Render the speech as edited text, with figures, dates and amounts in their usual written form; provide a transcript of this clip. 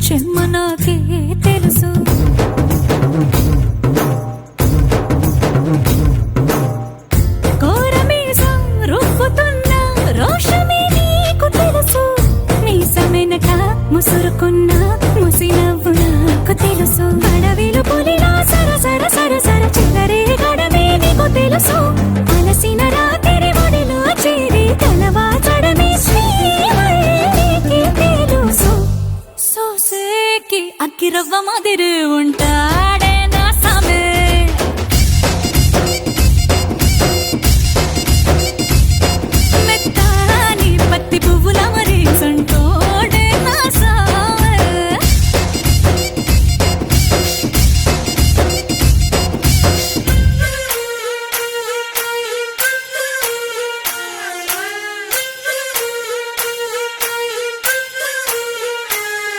చెమ్మ నాకే తెలుసు. కోరమీసం రుబ్బుతున్న రోషమే నీకు తెలుసు. మీసమెనక ముసురుకున్న ముసి నవ్వు నాకు తెలుసు. అడవిలు పులిలా సరసర సరసర చిల్లరే గడమే నీకు తెలుసు. అలసిన రాత్రి ఒడిలో చేరి కలవాచడమే శ్రీవల్లికి తెలుసు. సోసేకి అగ్గిరవ్వ మాదిరి ఉంటా